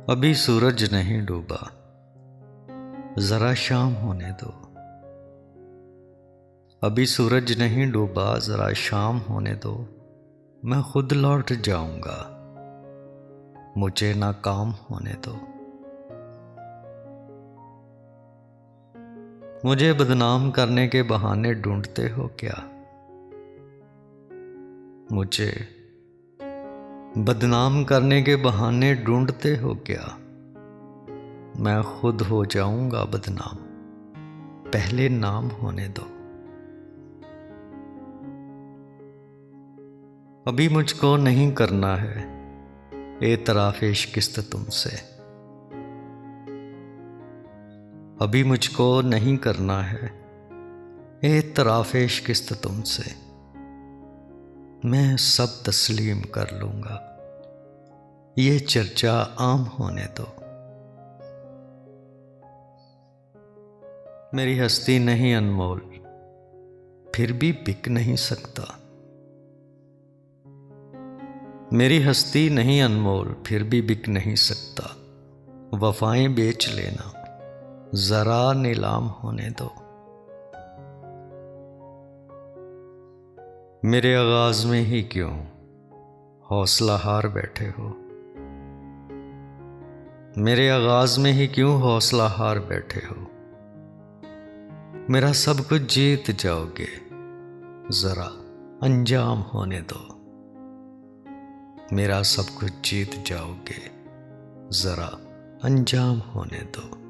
अभी सूरज नहीं डूबा, जरा शाम होने दो। अभी सूरज नहीं डूबा, जरा शाम होने दो। मैं खुद लौट जाऊंगा, मुझे ना काम होने दो। मुझे बदनाम करने के बहाने ढूंढते हो क्या? मुझे बदनाम करने के बहाने ढूंढते हो क्या? मैं खुद हो जाऊंगा बदनाम, पहले नाम होने दो। अभी मुझको नहीं करना है एतराफ़ इश्क़ तुमसे। अभी मुझको नहीं करना है एतराफ़ इश्क़ तुमसे। मैं सब तस्लीम कर लूंगा, ये चर्चा आम होने दो। मेरी हस्ती नहीं अनमोल, फिर भी बिक नहीं सकता। मेरी हस्ती नहीं अनमोल, फिर भी बिक नहीं सकता। वफ़ाएं बेच लेना, जरा नीलाम होने दो। मेरे आगाज में ही क्यों हौसला हार बैठे हो? मेरे आगाज में ही क्यों हौसला हार बैठे हो? मेरा सब कुछ जीत जाओगे, जरा अंजाम होने दो। मेरा सब कुछ जीत जाओगे, जरा अंजाम होने दो।